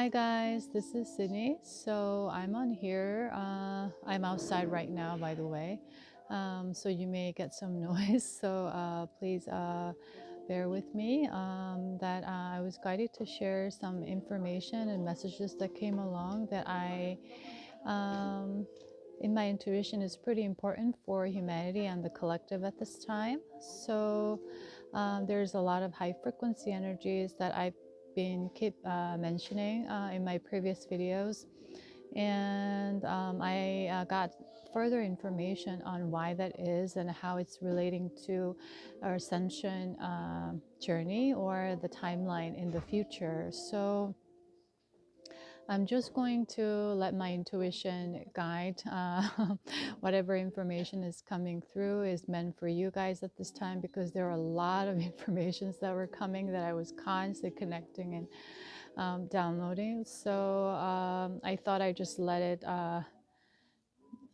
Hi guys, this is Sydney. So I'm on here. I'm outside right now, by the way. So you may get some noise. So please bear with me. That I was guided to share some information and messages that came along that in my intuition, is pretty important for humanity and the collective at this time. So there's a lot of high frequency energies that I've been keep mentioning in my previous videos, and I got further information on why that is and how it's relating to our ascension journey or the timeline in the future. So I'm just going to let my intuition guide whatever information is coming through is meant for you guys at this time, because there are a lot of informations that were coming that I was constantly connecting and downloading. So I thought I'd just let it.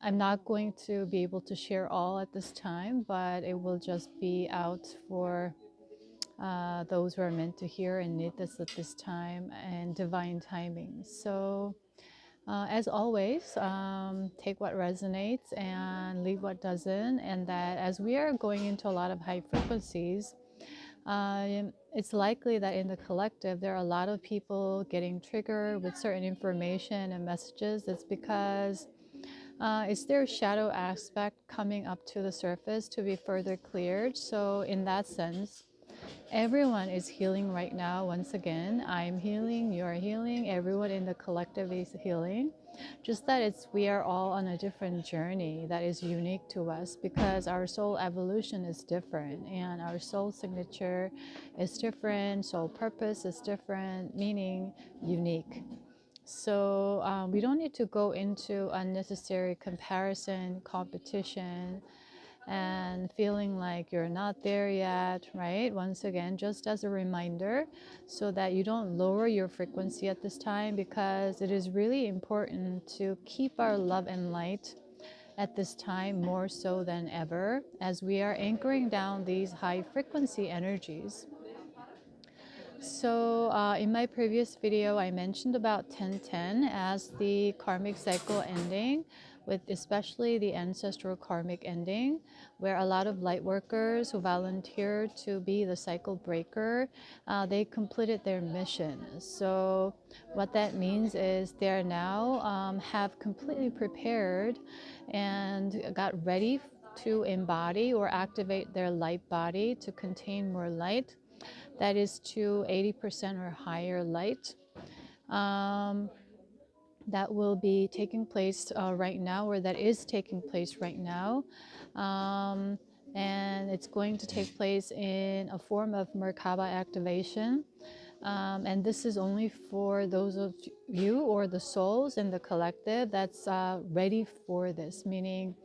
I'm not going to be able to share all at this time, but it will just be out for those who are meant to hear and need this at this time and divine timing. So as always, take what resonates and leave what doesn't. And that as we are going into a lot of high frequencies, it's likely that in the collective there are a lot of people getting triggered with certain information and messages. It's because is there a shadow aspect coming up to the surface to be further cleared? So in that sense, everyone is healing right now. Once again, I'm healing, you're healing, everyone in the collective is healing. Just that we are all on a different journey that is unique to us, because our soul evolution is different and our soul signature is different, soul purpose is different, meaning unique. So we don't need to go into unnecessary comparison, competition, and feeling like you're not there yet, right? Once again, just as a reminder, so that you don't lower your frequency at this time, because it is really important to keep our love and light at this time more so than ever, as we are anchoring down these high frequency energies. So in my previous video, I mentioned about 1010 as the karmic cycle ending, with especially the ancestral karmic ending, where a lot of light workers who volunteered to be the cycle breaker, they completed their mission. So what that means is they're now have completely prepared and got ready to embody or activate their light body to contain more light, that is to 80% or higher light. That will be taking place right now, or that is taking place right now. And it's going to take place in a form of Merkaba activation. And this is only for those of you or the souls in the collective that's ready for this, meaning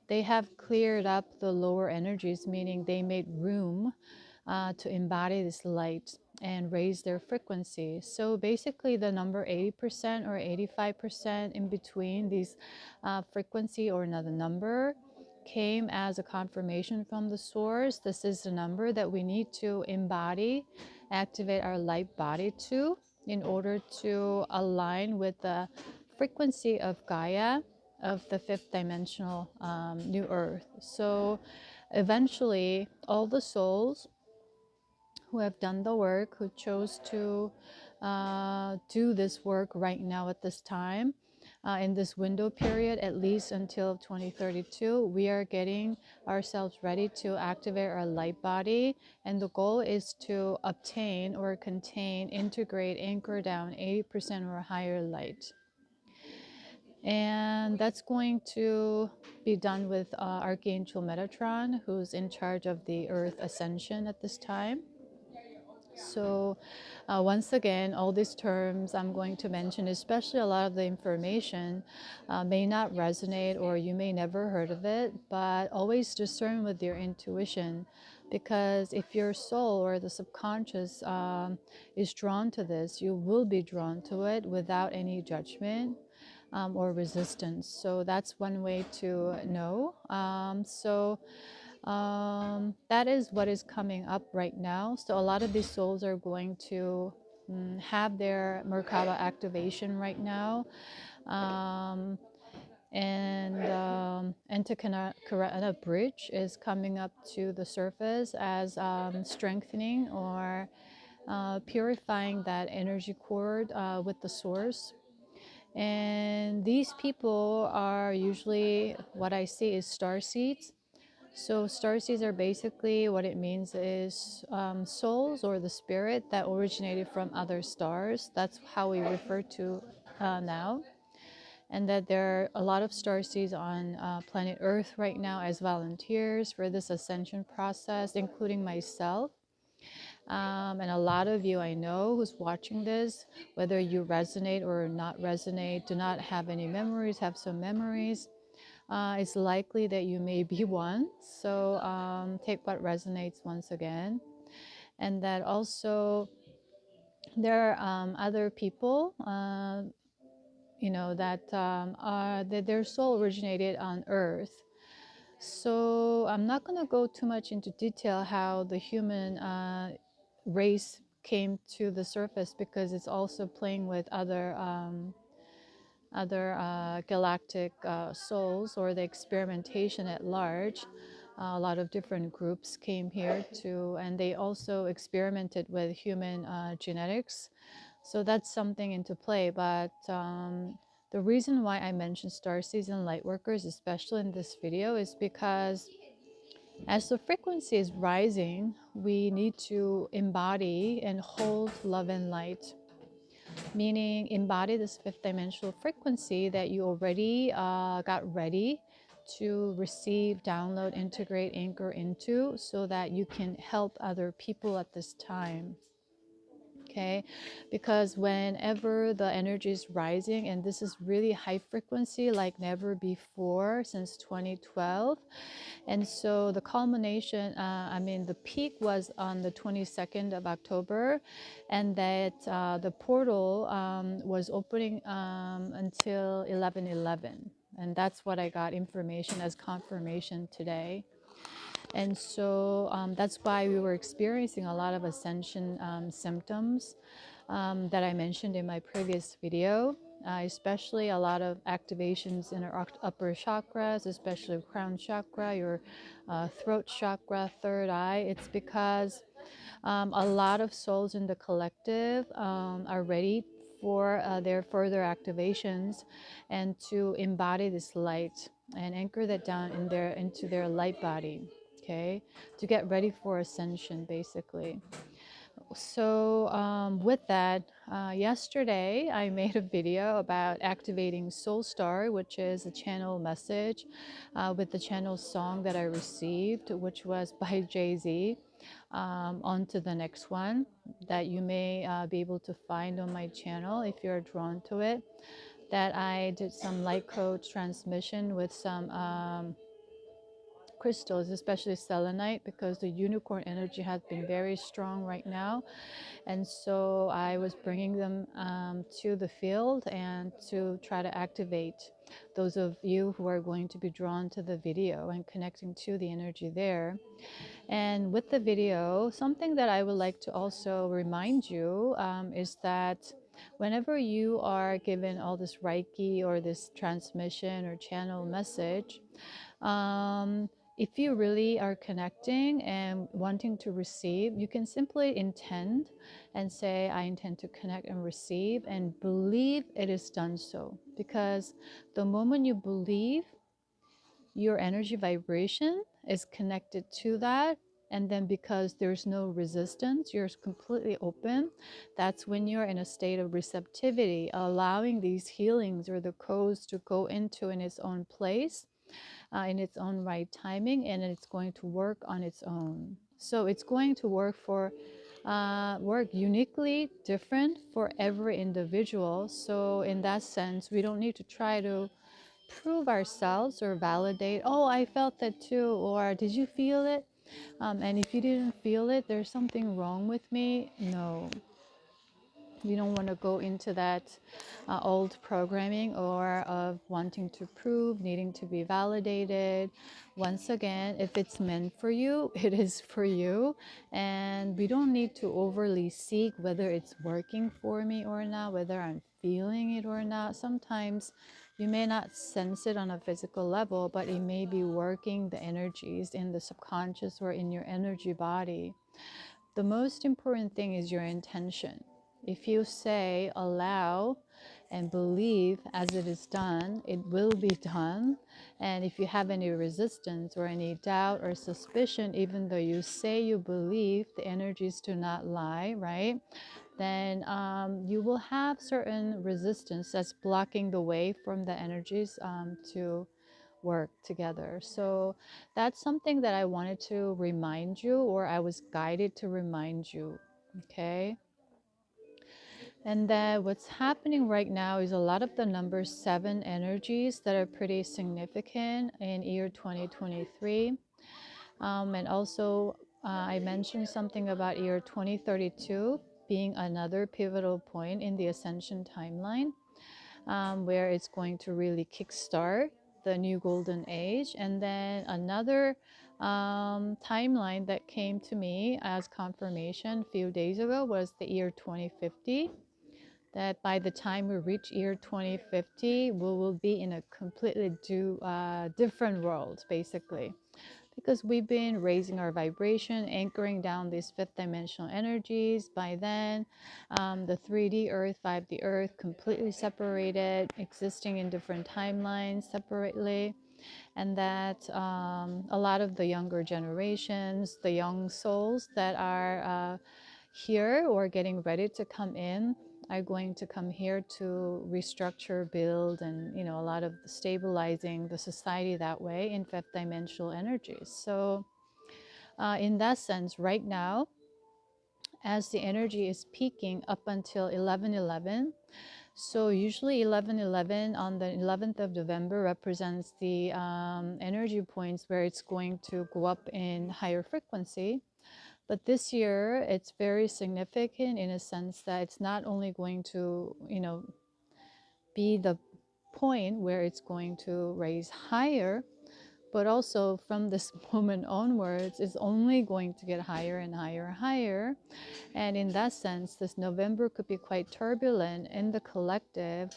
they have cleared up the lower energies, meaning they made room to embody this light and raise their frequency. So basically the number 80% or 85% in between these frequency or another number came as a confirmation from the source. This is the number that we need to embody, activate our light body to, in order to align with the frequency of Gaia, of the fifth dimensional new earth. So eventually all the souls who have done the work, who chose to do this work right now at this time, in this window period, at least until 2032, we are getting ourselves ready to activate our light body. And the goal is to obtain or contain, integrate, anchor down 80% or higher light. And that's going to be done with Archangel Metatron, who's in charge of the Earth Ascension at this time. So once again, all these terms I'm going to mention, especially a lot of the information may not resonate, or you may never heard of it, but always discern with your intuition, because if your soul or the subconscious is drawn to this, you will be drawn to it without any judgment or resistance. So that's one way to know. That is what is coming up right now. So a lot of these souls are going to have their Merkaba activation right now. Um, and Antikarana bridge is coming up to the surface as strengthening or purifying that energy cord with the source. And these people are usually, what I see is star seeds. So star seeds are basically, what it means is souls or the spirit that originated from other stars. That's how we refer to now. And that there are a lot of star seeds on planet Earth right now as volunteers for this ascension process, including myself. And a lot of you I know who's watching this, whether you resonate or not resonate, do not have any memories, have some memories, it's likely that you may be one. So take what resonates once again. And that also there are other people, that their soul originated on Earth. So I'm not going to go too much into detail how the human race came to the surface, because it's also playing with other galactic souls, or the experimentation at large. A lot of different groups came here to, and they also experimented with human genetics. So that's something into play. But the reason why I mentioned starseeds and light workers, especially in this video, is because as the frequency is rising, we need to embody and hold love and light, meaning embody this fifth dimensional frequency that you already got ready to receive, download, integrate, anchor into, so that you can help other people at this time. Okay, because whenever the energy is rising, and this is really high frequency like never before since 2012. And so the culmination, the peak was on the 22nd of October, and that the portal was opening until 11:11. And that's what I got information as confirmation today. And so that's why we were experiencing a lot of ascension symptoms that I mentioned in my previous video, especially a lot of activations in our upper chakras, especially crown chakra, your throat chakra, third eye. It's because a lot of souls in the collective are ready for their further activations, and to embody this light and anchor that down into their light body. Okay, to get ready for ascension, basically. So with that, yesterday I made a video about activating Soul Star, which is a channel message with the channel song that I received, which was by Jay-Z. On to the next one that you may be able to find on my channel if you're drawn to it. That I did some light coach transmission with some crystals, especially selenite, because the unicorn energy has been very strong right now. And so I was bringing them to the field and to try to activate those of you who are going to be drawn to the video and connecting to the energy there. And with the video, something that I would like to also remind you is that whenever you are given all this Reiki or this transmission or channel message, if you really are connecting and wanting to receive, you can simply intend and say, I intend to connect and receive, and believe it is done so. Because the moment you believe, your energy vibration is connected to that. And then because there's no resistance, you're completely open. That's when you're in a state of receptivity, allowing these healings or the codes to go into in its own place, in its own right timing, and it's going to work on its own. So it's going to work uniquely different for every individual. So in that sense, we don't need to try to prove ourselves or validate, oh, I felt that too, or did you feel it? And if you didn't feel it, there's something wrong with me. No. We don't want to go into that old programming or of wanting to prove, needing to be validated. Once again, if it's meant for you, it is for you. And we don't need to overly seek whether it's working for me or not, whether I'm feeling it or not. Sometimes you may not sense it on a physical level, but it may be working the energies in the subconscious or in your energy body. The most important thing is your intention. If you say, allow, and believe as it is done, it will be done. And if you have any resistance or any doubt or suspicion, even though you say you believe, the energies do not lie, right? Then you will have certain resistance that's blocking the way from the energies to work together. So that's something that I wanted to remind you, or I was guided to remind you. Okay. And then what's happening right now is a lot of the number 7 energies that are pretty significant in year 2023. And also, I mentioned something about year 2032 being another pivotal point in the Ascension timeline, where it's going to really kickstart the new golden age. And then another timeline that came to me as confirmation a few days ago was the year 2050, that by the time we reach year 2050, we will be in a completely different world, basically. Because we've been raising our vibration, anchoring down these fifth dimensional energies. By then, the 3D Earth, 5D Earth, completely separated, existing in different timelines separately. And that a lot of the younger generations, the young souls that are here or getting ready to come in, are going to come here to restructure, build, and a lot of stabilizing the society that way in fifth dimensional energies. So in that sense, right now, as the energy is peaking up until 11:11, so usually 11:11 on the 11th of November represents the energy points where it's going to go up in higher frequency. But this year, it's very significant in a sense that it's not only going to, be the point where it's going to raise higher, but also from this moment onwards, it's only going to get higher and higher and higher. And in that sense, this November could be quite turbulent in the collective,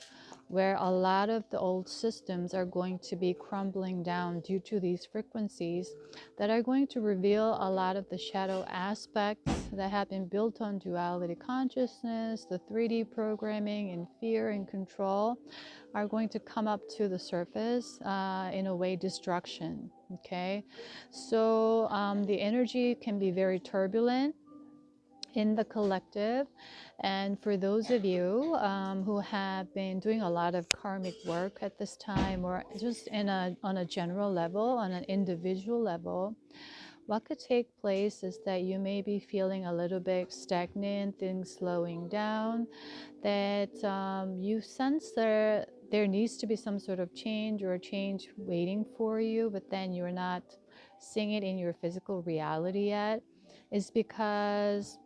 where a lot of the old systems are going to be crumbling down due to these frequencies that are going to reveal a lot of the shadow aspects that have been built on duality consciousness, the 3D programming and fear and control are going to come up to the surface, in a way, destruction. Okay, so the energy can be very turbulent in the collective. And for those of you who have been doing a lot of karmic work at this time, or just on a general level, on an individual level, what could take place is that you may be feeling a little bit stagnant, things slowing down, that you sense there needs to be some sort of change or a change waiting for you, but then you're not seeing it in your physical reality yet, is because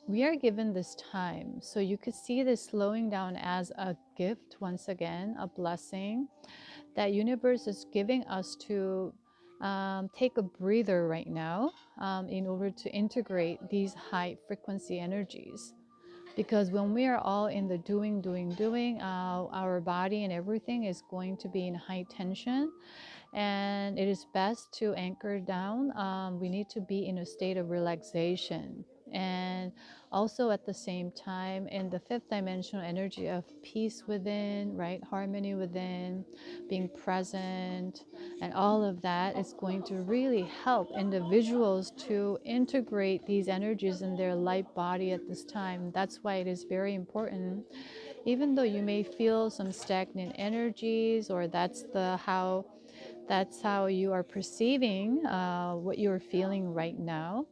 we are given this time. So you could see this slowing down as a gift, once again, a blessing that universe is giving us to take a breather right now, in order to integrate these high frequency energies. Because when we are all in the doing, our body and everything is going to be in high tension, and it is best to anchor down. We need to be in a state of relaxation, and also at the same time in the fifth dimensional energy of peace within, right, harmony within, being present, and all of that is going to really help individuals to integrate these energies in their life body at this time. That's why it is very important, even though you may feel some stagnant energies, or that's how you are perceiving what you're feeling right now.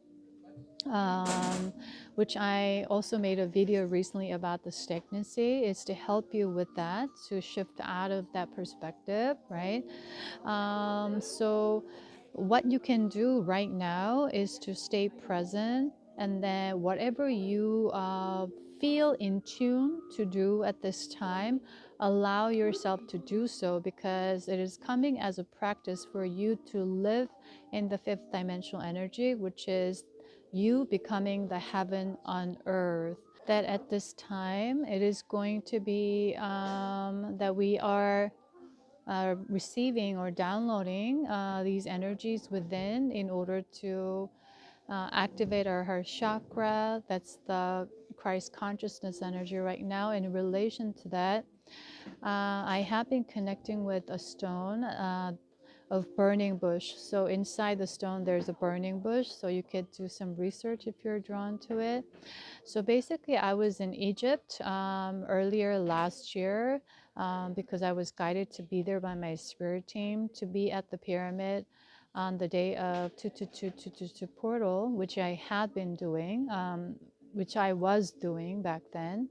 Which I also made a video recently about the stagnancy, is to help you with that, to shift out of that perspective, right? So what you can do right now is to stay present, and then whatever you feel in tune to do at this time, allow yourself to do so, because it is coming as a practice for you to live in the fifth dimensional energy, which is you becoming the heaven on earth. That at this time it is going to be that we are receiving or downloading these energies within in order to activate our heart chakra. That's the Christ consciousness energy right now. In relation to that, I have been connecting with a stone of burning bush. So inside the stone there's a burning bush, so you could do some research if you're drawn to it. So basically I was in Egypt earlier last year because I was guided to be there by my spirit team, to be at the pyramid on the day of 22222 portal, which I had been doing, which I was doing back then.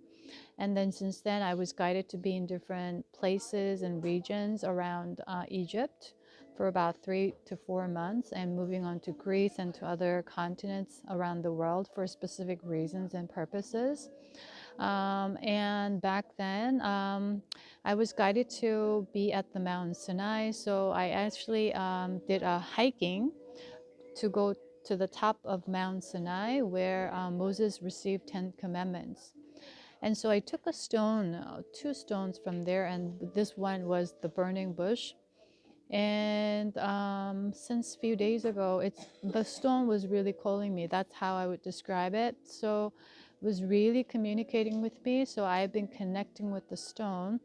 And then since then, I was guided to be in different places and regions around Egypt for about 3 to 4 months, and moving on to Greece and to other continents around the world for specific reasons and purposes. And back then, I was guided to be at the Mount Sinai. So I actually did a hiking to go to the top of Mount Sinai, where Moses received 10 commandments. And so I took a stone, 2 stones from there, and this one was the burning bush. And since a few days ago, the stone was really calling me. That's how I would describe it. So it was really communicating with me. So I've been connecting with the stone,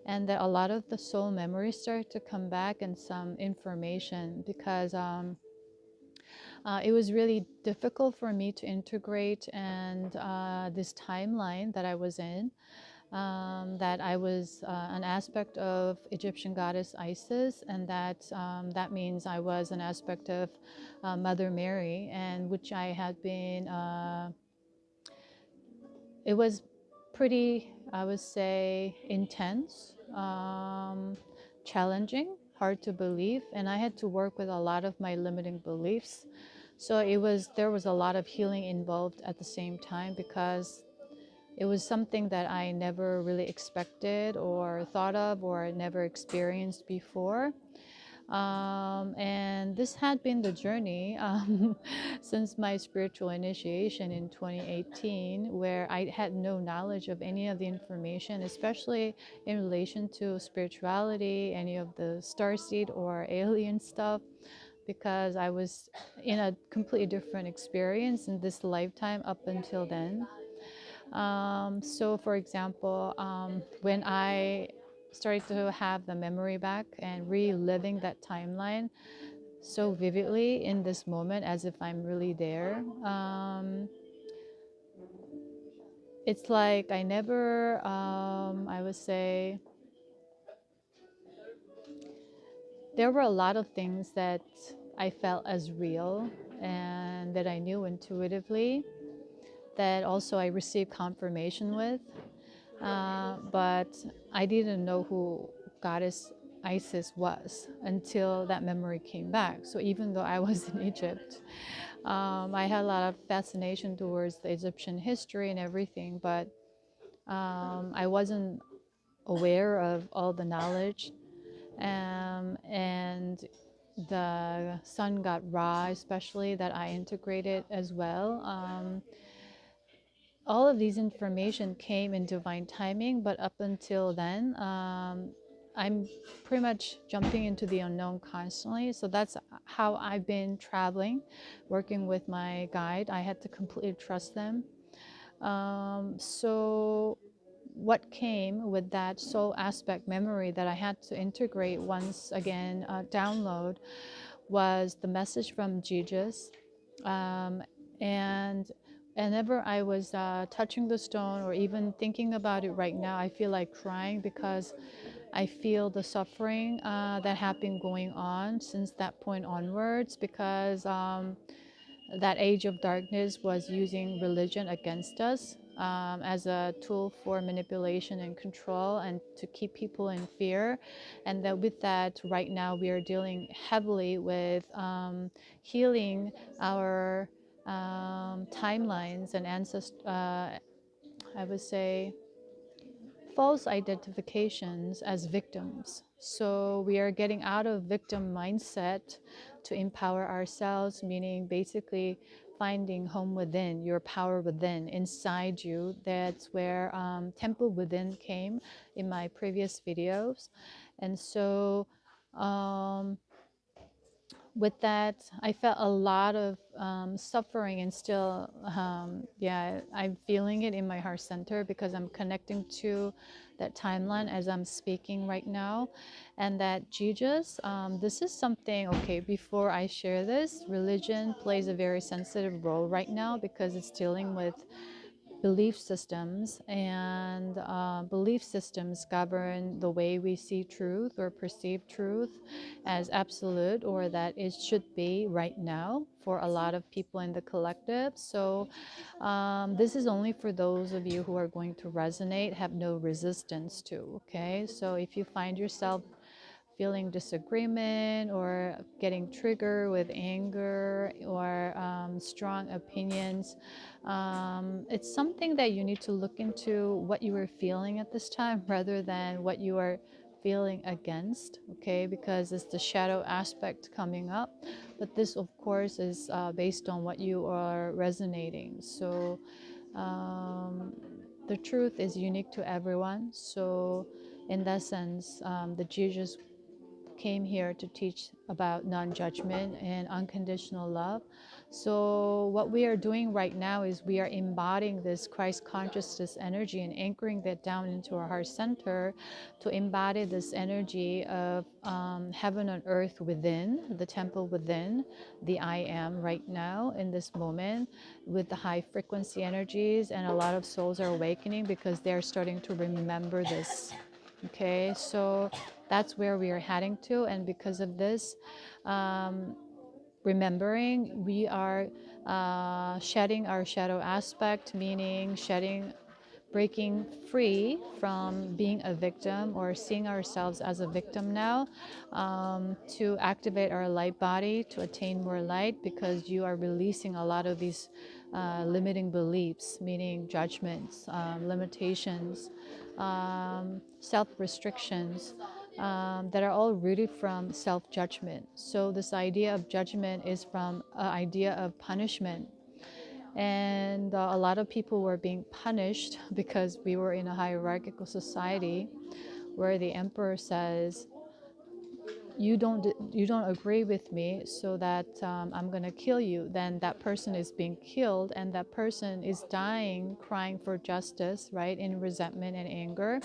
and that a lot of the soul memories start to come back, and some information, because it was really difficult for me to integrate, and this timeline that I was in, that I was an aspect of Egyptian goddess Isis, and that means I was an aspect of Mother Mary, and which I had been, it was pretty, I would say, intense, challenging, hard to believe, and I had to work with a lot of my limiting beliefs. So there was a lot of healing involved at the same time, because it was something that I never really expected or thought of or never experienced before. And this had been the journey since my spiritual initiation in 2018, where I had no knowledge of any of the information, especially in relation to spirituality, any of the starseed or alien stuff, because I was in a completely different experience in this lifetime up until then. So for example, when I started to have the memory back and reliving that timeline so vividly in this moment as if I'm really there, it's like I never, I would say, there were a lot of things that I felt as real and that I knew intuitively, that also I received confirmation with. But I didn't know who Goddess Isis was until that memory came back. So even though I was in Egypt, I had a lot of fascination towards the Egyptian history and everything, but I wasn't aware of all the knowledge. And the sun god Ra, especially, that I integrated as well. All of these information came in divine timing, but up until then, I'm pretty much jumping into the unknown constantly. So that's how I've been traveling, working with my guide. I had to completely trust them. So what came with that soul aspect memory that I had to integrate once again, download, was the message from Jesus. And whenever I was touching the stone, or even thinking about it right now, I feel like crying, because I feel the suffering that have been going on since that point onwards, because that age of darkness was using religion against us as a tool for manipulation and control, and to keep people in fear. And that with that, right now we are dealing heavily with healing our timelines and I would say, false identifications as victims. So we are getting out of victim mindset to empower ourselves, meaning basically finding home within, your power within, inside you. That's where temple within came in my previous videos. And so with that, I felt a lot of suffering, and still, yeah, I'm feeling it in my heart center because I'm connecting to that timeline as I'm speaking right now. And that Jesus, this is something, okay, before I share this, religion plays a very sensitive role right now because it's dealing with belief systems, and belief systems govern the way we see truth or perceive truth as absolute, or that it should be right now for a lot of people in the collective. So this is only for those of you who are going to resonate, have no resistance to. Okay, so if you find yourself feeling disagreement or getting triggered with anger or strong opinions, it's something that you need to look into what you were feeling at this time rather than what you are feeling against, okay, because it's the shadow aspect coming up. But this, of course, is based on what you are resonating. So the truth is unique to everyone. So in that sense, the Jesus came here to teach about non-judgment and unconditional love. So what we are doing right now is we are embodying this Christ consciousness energy and anchoring that down into our heart center to embody this energy of heaven and earth within, the temple within, the I am right now in this moment with the high frequency energies. And a lot of souls are awakening because they're starting to remember this. Okay, so that's where we are heading to. And because of this remembering, we are shedding our shadow aspect, meaning breaking free from being a victim or seeing ourselves as a victim now, to activate our light body to attain more light, because you are releasing a lot of these limiting beliefs, meaning judgments, limitations, self-restrictions, that are all rooted from self-judgment. So this idea of judgment is from an idea of punishment. And a lot of people were being punished because we were in a hierarchical society where the emperor says, you don't agree with me, so that I'm going to kill you. Then that person is being killed, and that person is dying crying for justice, right, in resentment and anger.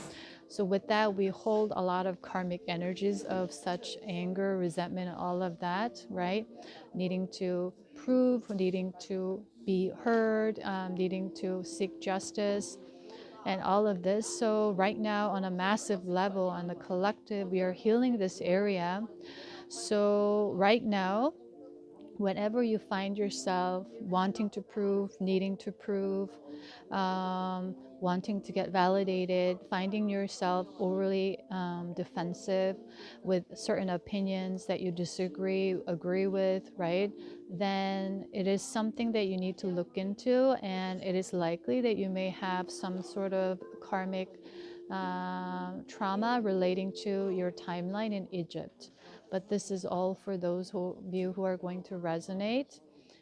So with that, we hold a lot of karmic energies of such anger, resentment, and all of that, right, needing to prove, needing to be heard, needing to seek justice, and all of this. So right now, on a massive level, on the collective, we are healing this area. So right now, whenever you find yourself wanting to prove, needing to prove, wanting to get validated, finding yourself overly defensive with certain opinions that you agree with, right? Then it is something that you need to look into, and it is likely that you may have some sort of karmic trauma relating to your timeline in Egypt. But this is all for those of you who are going to resonate.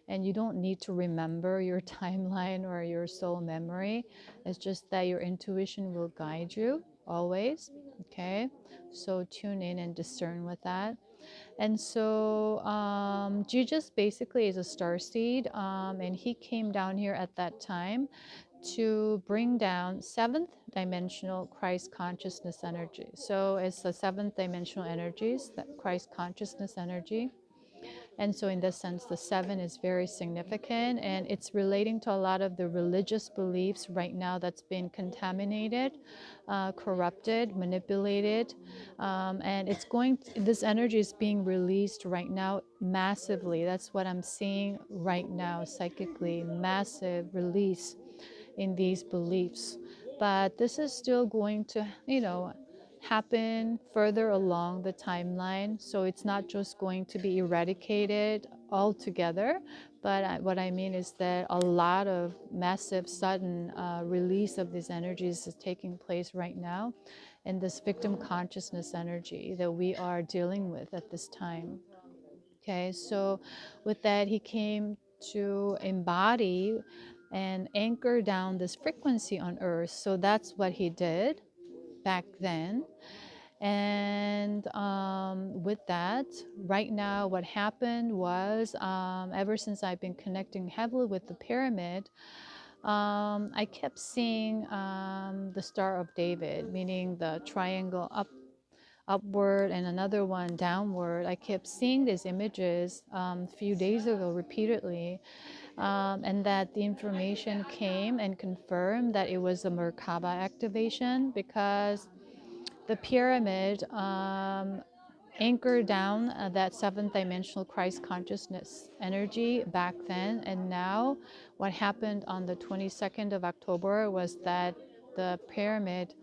And you don't need to remember your timeline or your soul memory. It's just that your intuition will guide you always. Okay, so tune in and discern with that. And so Jesus basically is a star seed, and he came down here at that time to bring down seventh dimensional Christ consciousness energy. So it's the seventh dimensional energies, that Christ consciousness energy. And so in this sense, the seven is very significant, and it's relating to a lot of the religious beliefs right now that's been contaminated, corrupted, manipulated. And this energy is being released right now massively. That's what I'm seeing right now, psychically, massive release in these beliefs. But this is still going to, happen further along the timeline. So it's not just going to be eradicated altogether, But what I mean is that a lot of massive, sudden release of these energies is taking place right now in this victim consciousness energy that we are dealing with at this time. Okay, so with that, he came to embody and anchor down this frequency on earth. So that's what he did back then. And with that, right now, what happened was ever since I've been connecting heavily with the pyramid, I kept seeing the Star of David, meaning the triangle upward and another one downward. I kept seeing these images a few days ago repeatedly, and that the information came and confirmed that it was a Merkaba activation, because the pyramid anchored down that seventh dimensional Christ consciousness energy back then. And now what happened on the 22nd of October was that the pyramid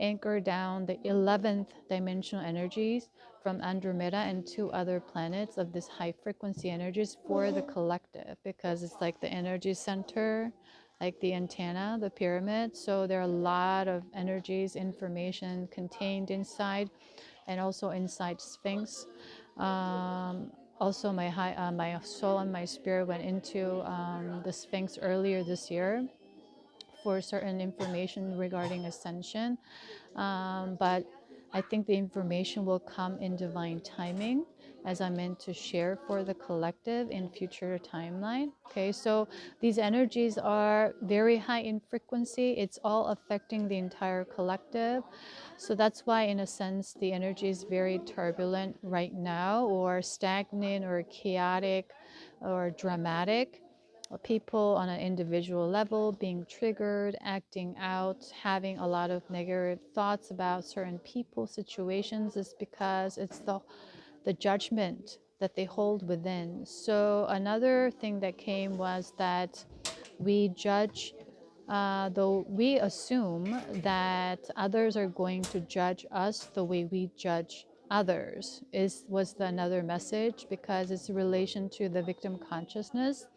anchored down the 11th dimensional energies from Andromeda and 2 other planets of this high frequency energies for the collective, because it's like the energy center, like the antenna, the pyramid. So there are a lot of energies, information contained inside, and also inside Sphinx. Also, my soul and my spirit went into the Sphinx earlier this year for certain information regarding Ascension. But I think the information will come in divine timing, as I meant to share for the collective in future timeline. Okay, so these energies are very high in frequency. It's all affecting the entire collective. So that's why, in a sense, the energy is very turbulent right now, or stagnant, or chaotic, or dramatic. People on an individual level being triggered, acting out, having a lot of negative thoughts about certain people, situations, is because it's the judgment that they hold within. So another thing that came was that we judge, though we assume that others are going to judge us the way we judge others, was another message, because it's in relation to the victim consciousness,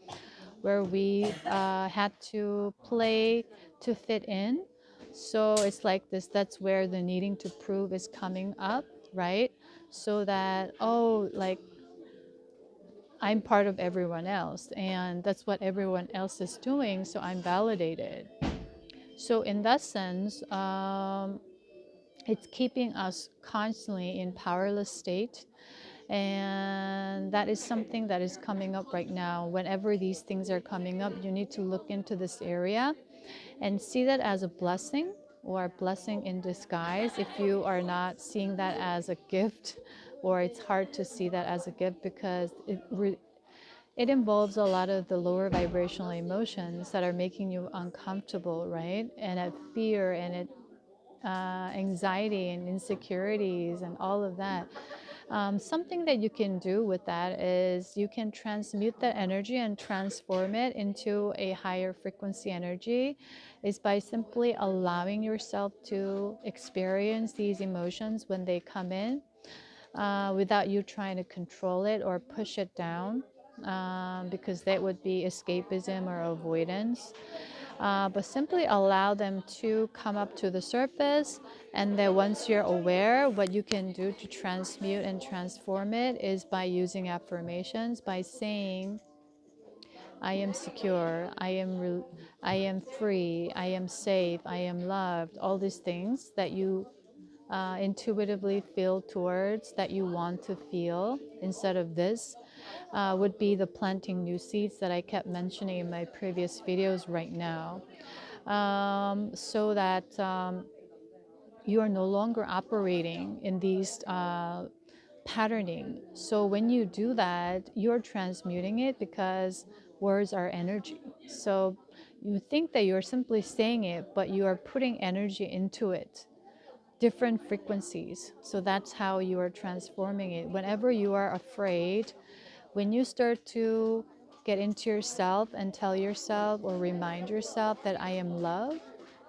where we had to play to fit in. So it's like this, that's where the needing to prove is coming up, right? So that, oh, like, I'm part of everyone else, and that's what everyone else is doing, so I'm validated. So in that sense, it's keeping us constantly in powerless state. And that is something that is coming up right now. Whenever these things are coming up, you need to look into this area and see that as a blessing, or a blessing in disguise, if you are not seeing that as a gift, or it's hard to see that as a gift, because it involves a lot of the lower vibrational emotions that are making you uncomfortable, right? And at fear, and anxiety and insecurities and all of that. Something that you can do with that is you can transmute that energy and transform it into a higher frequency energy, is by simply allowing yourself to experience these emotions when they come in, without you trying to control it or push it down, because that would be escapism or avoidance. But simply allow them to come up to the surface, and then once you're aware, what you can do to transmute and transform it is by using affirmations, by saying, I am secure, I am free, I am safe, I am loved, all these things that you intuitively feel towards, that you want to feel, instead of this, would be the planting new seeds that I kept mentioning in my previous videos right now. So that you are no longer operating in these patterning. So when you do that, you're transmuting it, because words are energy. So you think that you're simply saying it, but you are putting energy into it, different frequencies. So that's how you are transforming it. Whenever you are afraid, when you start to get into yourself and tell yourself or remind yourself that I am love,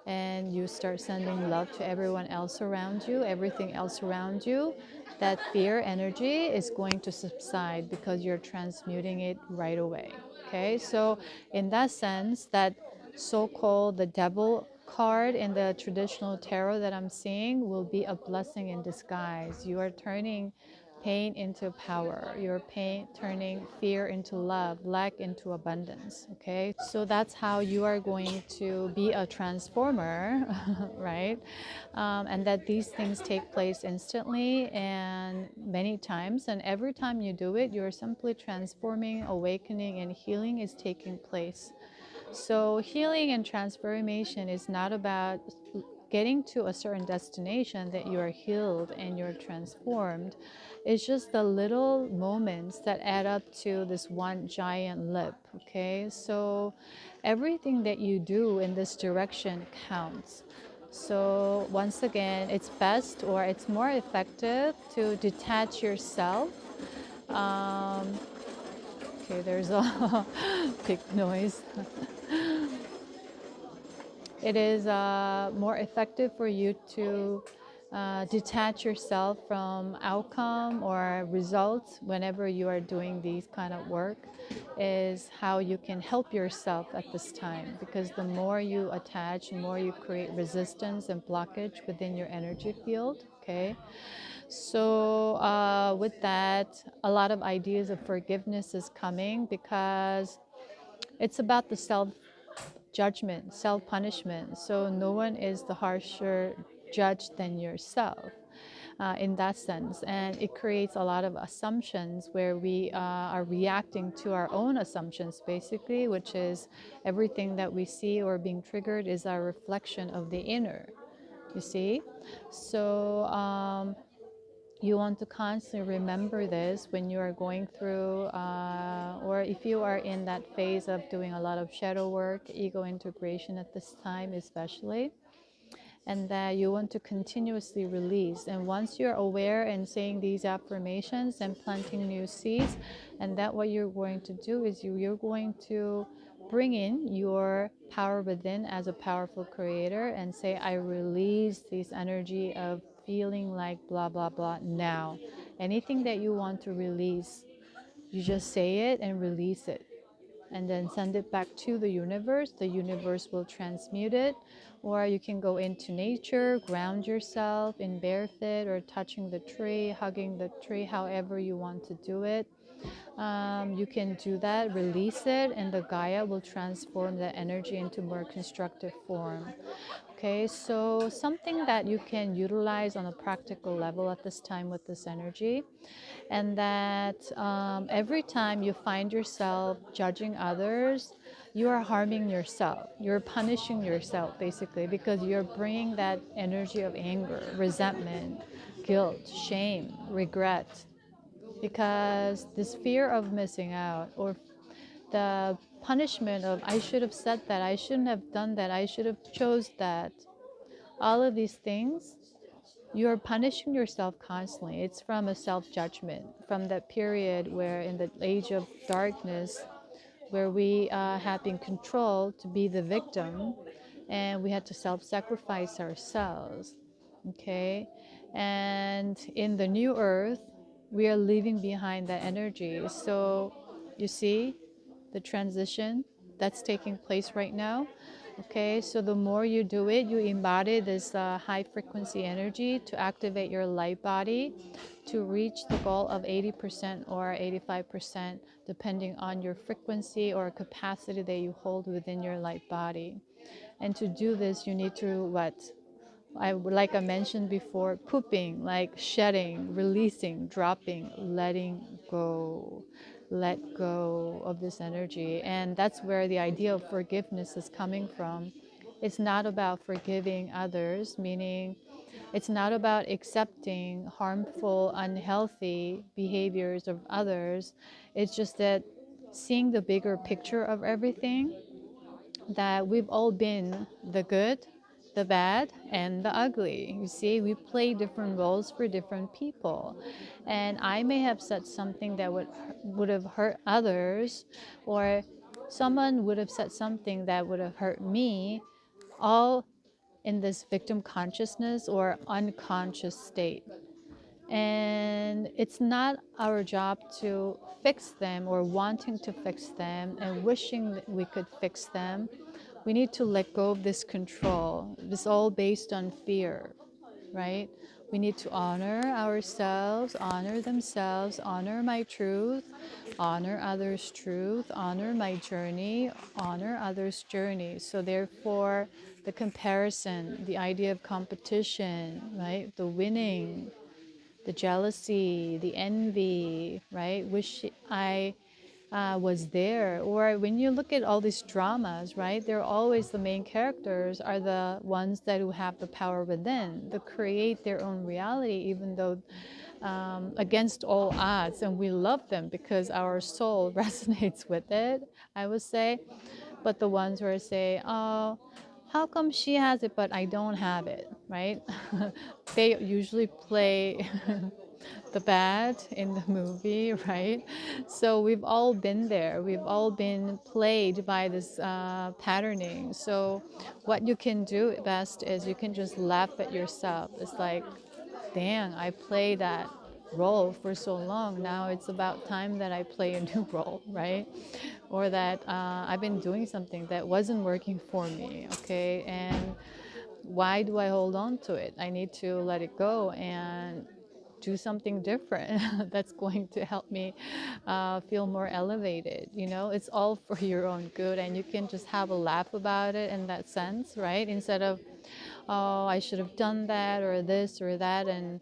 and you start sending love to everyone else around you, everything else around you, that fear energy is going to subside, because you're transmuting it right away. Okay, so in that sense, that so-called the devil card in the traditional tarot that I'm seeing will be a blessing in disguise. You are turning pain into power. You're turning fear into love, lack into abundance. Okay, so that's how you are going to be a transformer, right? And that these things take place instantly and many times. And every time you do it, you're simply transforming, awakening, and healing is taking place. So healing and transformation is not about getting to a certain destination that you are healed and you're transformed. It's just the little moments that add up to this one giant leap. Okay, so everything that you do in this direction counts. So once again, it's best or it's more effective to detach yourself. um, okay, there's a big noise. It is more effective for you to detach yourself from outcome or results whenever you are doing these kind of work, is how you can help yourself at this time, because the more you attach, the more you create resistance and blockage within your energy field. Okay, so with that, a lot of ideas of forgiveness is coming, because it's about the self judgment, self punishment. So no one is the harsher judge than yourself in that sense. And it creates a lot of assumptions where we are reacting to our own assumptions, basically, which is everything that we see or being triggered is a reflection of the inner, you see? So, you want to constantly remember this when you are going through, or if you are in that phase of doing a lot of shadow work, ego integration at this time, especially, and that you want to continuously release. And once you're aware and saying these affirmations and planting new seeds, and that what you're going to do is you're going to bring in your power within as a powerful creator and say, I release this energy of feeling like blah blah blah now. Anything that you want to release, you just say it and release it, and then send it back to the universe. The universe will transmute it. Or you can go into nature, ground yourself in barefoot or touching the tree, hugging the tree, however you want to do it. You can do that, release it, and the Gaia will transform the energy into more constructive form. Okay, so something that you can utilize on a practical level at this time with this energy, and that every time you find yourself judging others, you are harming yourself. You're punishing yourself, basically, because you're bringing that energy of anger, resentment, guilt, shame, regret, because this fear of missing out, or the punishment of I should have said that, I shouldn't have done that, I should have chose that, all of these things, you're punishing yourself constantly. It's from a self-judgment, from that period where in the age of darkness, where we have been controlled to be the victim, and we had to self-sacrifice ourselves. Okay, and in the new earth, we are leaving behind that energy. So you see the transition that's taking place right now. Okay, so the more you do it, you embody this high frequency energy to activate your light body to reach the goal of 80% or 85%, depending on your frequency or capacity that you hold within your light body. And to do this, you need to what? Like I mentioned before, pooping, like shedding, releasing, dropping, letting go. Let go of this energy. And that's where the idea of forgiveness is coming from. It's not about forgiving others, meaning it's not about accepting harmful, unhealthy behaviors of others. It's just that seeing the bigger picture of everything, that we've all been the good, the bad, and the ugly. You see, we play different roles for different people. And I may have said something that would have hurt others, or someone would have said something that would have hurt me, all in this victim consciousness or unconscious state. And it's not our job to fix them or wanting to fix them and wishing that we could fix them. We need to let go of this control. It's all based on fear, right? We need to honor ourselves, honor themselves, honor my truth, honor others' truth, honor my journey, honor others' journey. So therefore, the comparison, the idea of competition, right? The winning, the jealousy, the envy, right? Wish I was there. Or when you look at all these dramas, right? They're always the main characters are the ones that who have the power within to create their own reality, even though against all odds. And we love them because our soul resonates with it, I would say. But the ones where I say, oh, how come she has it but I don't have it, right? They usually play the bad in the movie, right? So we've all been there. We've all been played by this patterning. So what you can do best is you can just laugh at yourself. It's like, dang, I played that role for so long. Now it's about time that I play a new role, right? Or that I've been doing something that wasn't working for me, okay? And why do I hold on to it? I need to let it go and do something different that's going to help me feel more elevated. You know, it's all for your own good, and you can just have a laugh about it in that sense, right? Instead of, oh, I should have done that or this or that, and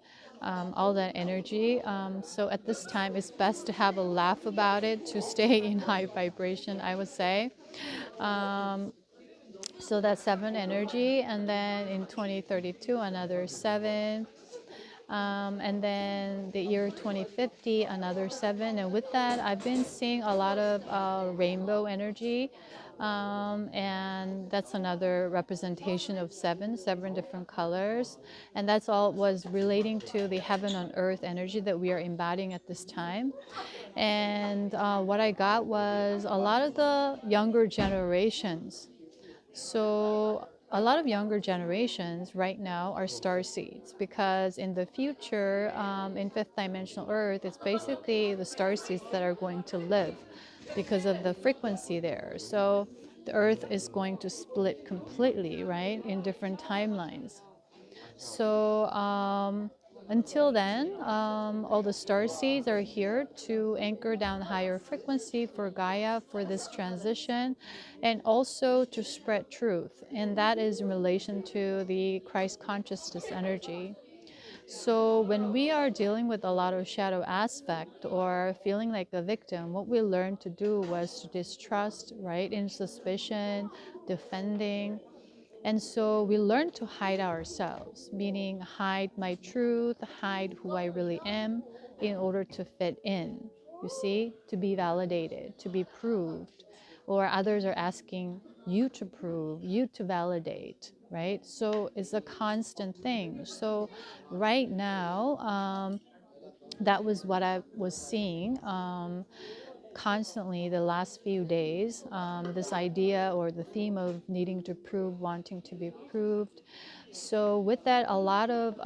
all that energy. So at this time, it's best to have a laugh about it to stay in high vibration, I would say. So that's 7 energy, and then in 2032, another 7. And then the year 2050, another 7. And with that, I've been seeing a lot of rainbow energy. And that's another representation of 7 different colors. And that's all was relating to the heaven on earth energy that we are embodying at this time. And what I got was a lot of the younger generations. So a lot of younger generations right now are star seeds, because in the future, in fifth dimensional Earth, it's basically the star seeds that are going to live because of the frequency there. So the Earth is going to split completely, right, in different timelines. So until then, all the star seeds are here to anchor down higher frequency for Gaia for this transition, and also to spread truth. And that is in relation to the Christ consciousness energy. So when we are dealing with a lot of shadow aspect or feeling like a victim, what we learned to do was to distrust, right, in suspicion, defending. And so we learn to hide ourselves, meaning hide my truth, hide who I really am in order to fit in, you see, to be validated, to be proved, or others are asking you to prove, you to validate, right? So it's a constant thing. So right now, that was what I was seeing. Constantly the last few days, this idea or the theme of needing to prove, wanting to be proved. So with that, a lot of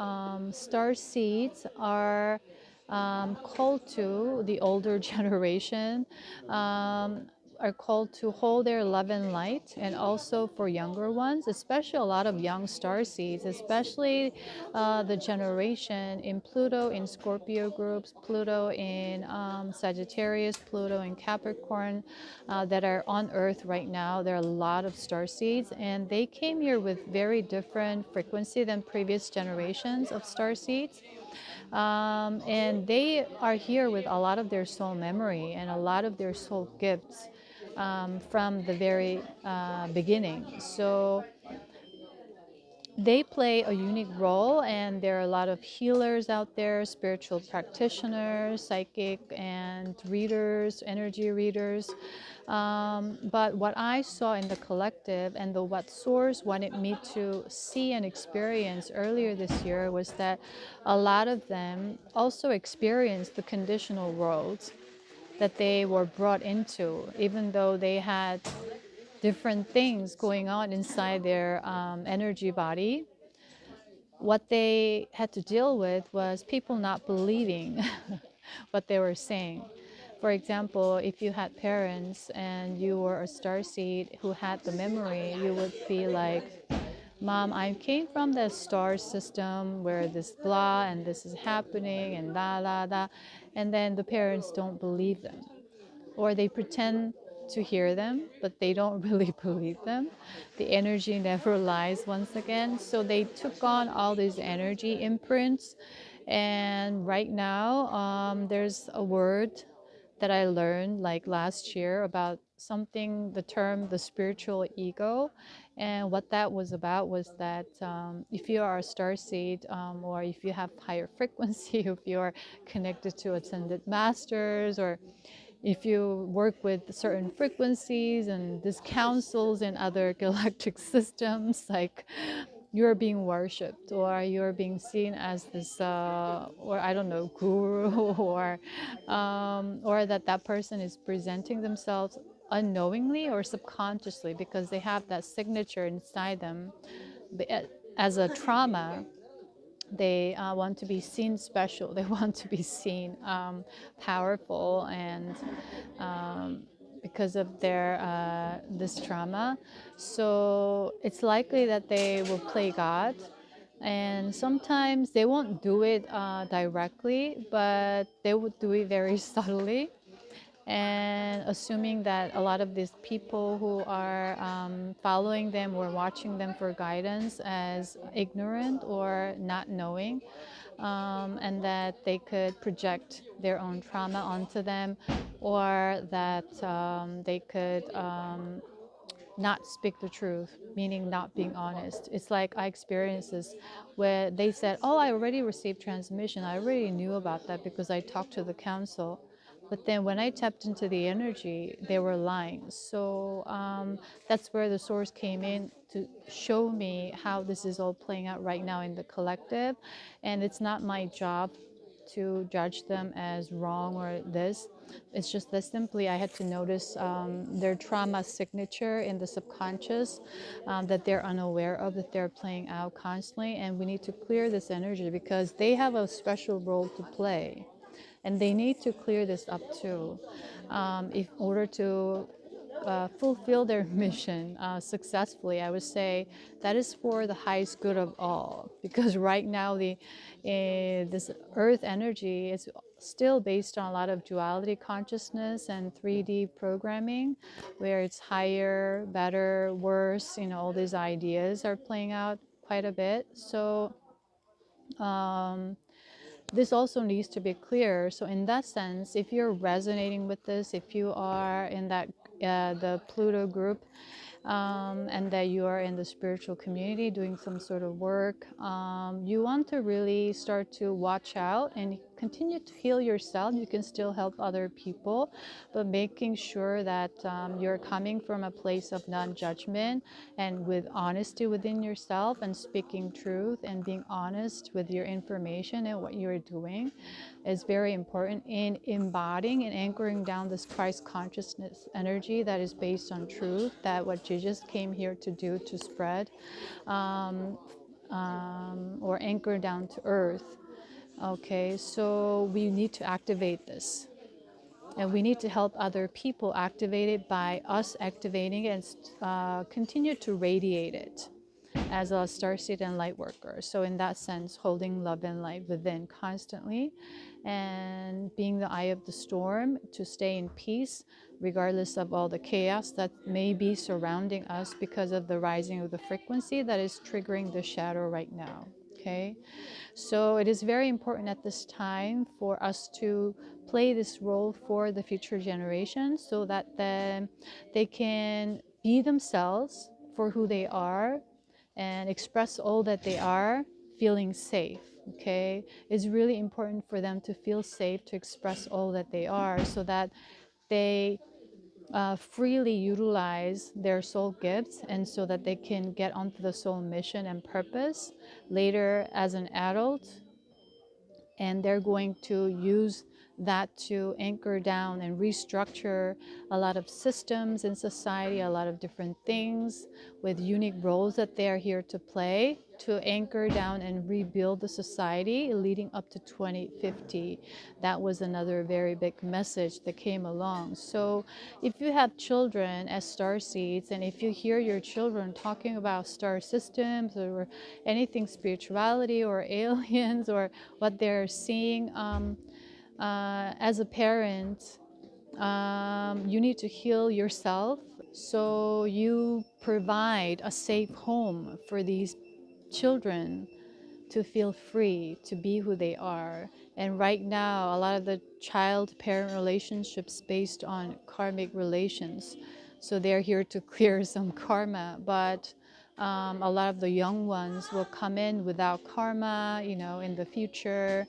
star seeds are called to the older generation, are called to hold their love and light, and also for younger ones, especially a lot of young star seeds, especially the generation in Pluto in Scorpio groups, Pluto in Sagittarius, Pluto in Capricorn, that are on Earth right now. There are a lot of star seeds, and they came here with very different frequency than previous generations of star seeds. And they are here with a lot of their soul memory and a lot of their soul gifts from the very beginning. So they play a unique role, and there are a lot of healers out there, spiritual practitioners, psychic and readers, energy readers. But what I saw in the collective and what Source wanted me to see and experience earlier this year was that a lot of them also experienced the conditional world that they were brought into, even though they had different things going on inside their energy body. what they had to deal with was people not believing what they were saying. For example, if you had parents and you were a starseed who had the memory, you would be like, Mom, I came from the star system where this blah and this is happening and la la la. And then the parents don't believe them, or they pretend to hear them, but they don't really believe them. The energy never lies once again. So they took on all these energy imprints. And right now, there's a word that I learned like last year about something, the term the spiritual ego. And what that was about was that if you are a star seed, or if you have higher frequency, if you're connected to ascended masters, or if you work with certain frequencies and these councils and other galactic systems, like you're being worshipped, or you're being seen as this, or I don't know, guru, or that person is presenting themselves unknowingly or subconsciously because they have that signature inside them as a trauma. They want to be seen special. They want to be seen powerful, and because of their this trauma. So it's likely that they will play God, and sometimes they won't do it directly, but they would do it very subtly, and assuming that a lot of these people who are following them or watching them for guidance as ignorant or not knowing, and that they could project their own trauma onto them, or that they could not speak the truth, meaning not being honest. It's like I experienced this where they said, oh, I already received transmission. I already knew about that because I talked to the council. But then when I tapped into the energy, they were lying. So that's where the source came in to show me how this is all playing out right now in the collective. And it's not my job to judge them as wrong or this. It's just that simply I had to notice their trauma signature in the subconscious, that they're unaware of, that they're playing out constantly. And we need to clear this energy because they have a special role to play. And they need to clear this up too, in order to fulfill their mission successfully. I would say that is for the highest good of all, because right now this earth energy is still based on a lot of duality consciousness and 3D programming, where it's higher, better, worse, all these ideas are playing out quite a bit. So this also needs to be clear. So in that sense, if you're resonating with this, if you are in that the Pluto group, and that you are in the spiritual community doing some sort of work, you want to really start to watch out and continue to heal yourself. You can still help other people, but making sure that you're coming from a place of non-judgment and with honesty within yourself, and speaking truth and being honest with your information and what you're doing is very important in embodying and anchoring down this Christ consciousness energy that is based on truth, that what Jesus came here to do, to spread, or anchor down to earth. Okay, so we need to activate this. And we need to help other people activate it by us activating it, and continue to radiate it as a starseed and light worker. So in that sense, holding love and light within constantly, and being the eye of the storm to stay in peace regardless of all the chaos that may be surrounding us because of the rising of the frequency that is triggering the shadow right now. Okay, so it is very important at this time for us to play this role for the future generations, so that then they can be themselves for who they are and express all that they are, feeling safe. Okay, it's really important for them to feel safe to express all that they are, so that they freely utilize their soul gifts, and so that they can get onto the soul mission and purpose later as an adult, and they're going to use that to anchor down and restructure a lot of systems in society, a lot of different things with unique roles that they are here to play to anchor down and rebuild the society leading up to 2050. That was another very big message that came along. So if you have children as star seeds, and if you hear your children talking about star systems or anything spirituality or aliens or what they're seeing, as a parent, you need to heal yourself so you provide a safe home for these children to feel free to be who they are. And right now, a lot of the child-parent relationships based on karmic relations. So they're here to clear some karma, but a lot of the young ones will come in without karma, in the future.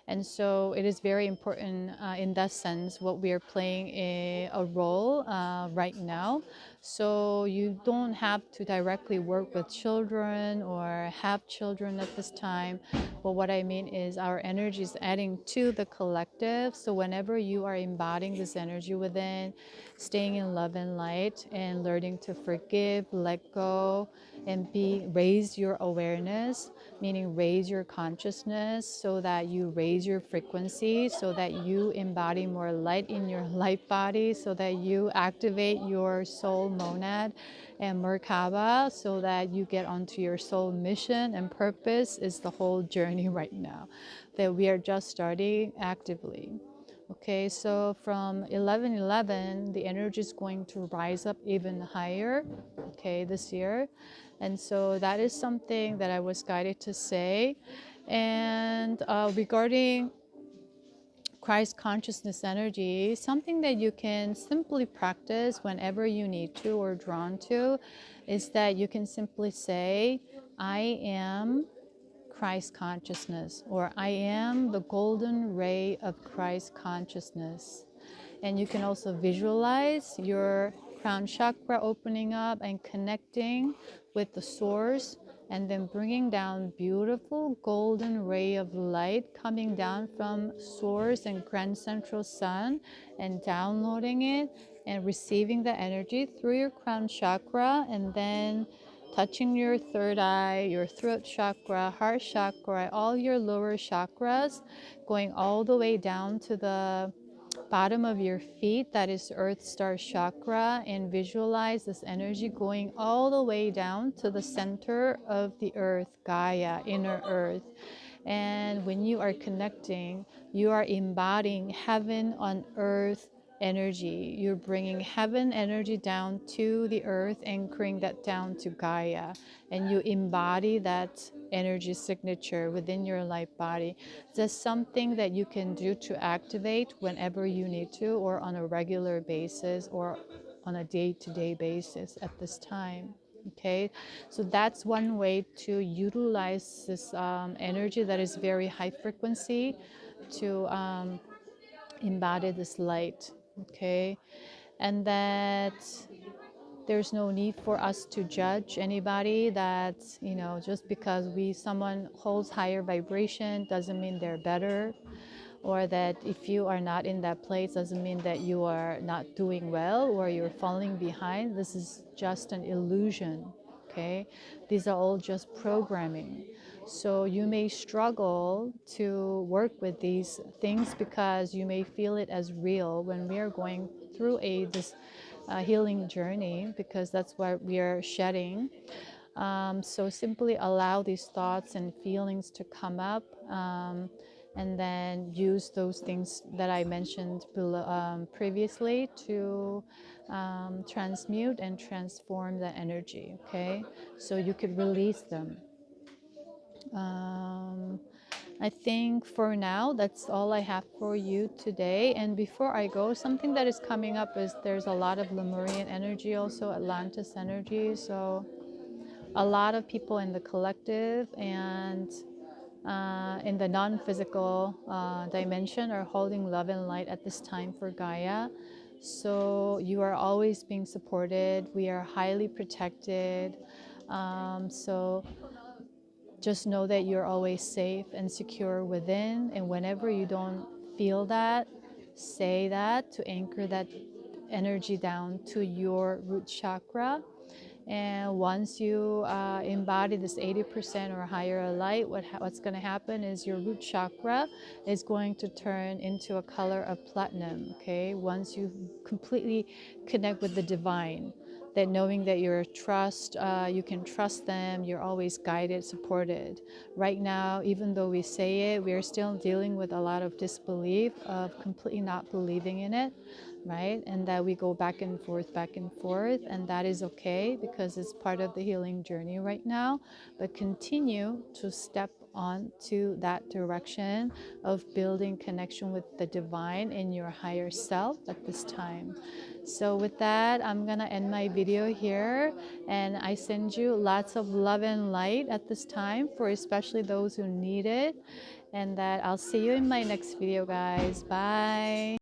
And so it is very important in that sense what we are playing a role right now. So you don't have to directly work with children or have children at this time. But what I mean is our energy is adding to the collective. So whenever you are embodying this energy within, staying in love and light and learning to forgive, let go, and raise your awareness, meaning raise your consciousness so that you raise your frequency, so that you embody more light in your light body, so that you activate your soul monad and Merkaba, so that you get onto your soul mission and purpose is the whole journey right now that we are just starting actively. Okay, so from 11:11, the energy is going to rise up even higher, okay, this year. And so that is something that I was guided to say. And regarding Christ consciousness energy, something that you can simply practice whenever you need to or drawn to is that you can simply say, I am Christ consciousness, or I am the golden ray of Christ consciousness. And you can also visualize your crown chakra opening up and connecting with the source, and then bringing down beautiful golden ray of light coming down from source and grand central sun, and downloading it and receiving the energy through your crown chakra, and then touching your third eye, your throat chakra, heart chakra, all your lower chakras, going all the way down to the bottom of your feet, that is Earth Star Chakra, and visualize this energy going all the way down to the center of the earth, Gaia, inner earth. And when you are connecting, you are embodying heaven on earth energy. You're bringing heaven energy down to the earth, anchoring that down to Gaia, and you embody that energy signature within your light body. That's something that you can do to activate whenever you need to, or on a regular basis, or on a day-to-day basis at this time. Okay, so that's one way to utilize this energy that is very high frequency to embody this light. Okay, and that there's no need for us to judge anybody, that just because someone holds higher vibration doesn't mean they're better, or that if you are not in that place doesn't mean that you are not doing well or you're falling behind. This is just an illusion. Okay, these are all just programming. So you may struggle to work with these things because you may feel it as real when we are going through this healing journey, because that's what we are shedding. So simply allow these thoughts and feelings to come up, and then use those things that I mentioned previously to transmute and transform the energy, okay? So you could release them. I think for now, that's all I have for you today. And before I go, something that is coming up is there's a lot of Lemurian energy, also Atlantis energy. So a lot of people in the collective and in the non-physical dimension are holding love and light at this time for Gaia. So you are always being supported. We are highly protected. So just know that you're always safe and secure within, and whenever you don't feel that, say that to anchor that energy down to your root chakra. And once you embody this 80% or higher light, what's going to happen is your root chakra is going to turn into a color of platinum, okay? Once you completely connect with the divine, that knowing that you're you can trust them, you're always guided, supported. Right now, even though we say it, we're still dealing with a lot of disbelief, of completely not believing in it, right? And that we go back and forth, and that is okay because it's part of the healing journey right now. But continue to step on to that direction of building connection with the divine in your higher self at this time. So with that, I'm gonna end my video here, and I send you lots of love and light at this time for especially those who need it, and that I'll see you in my next video, guys. Bye.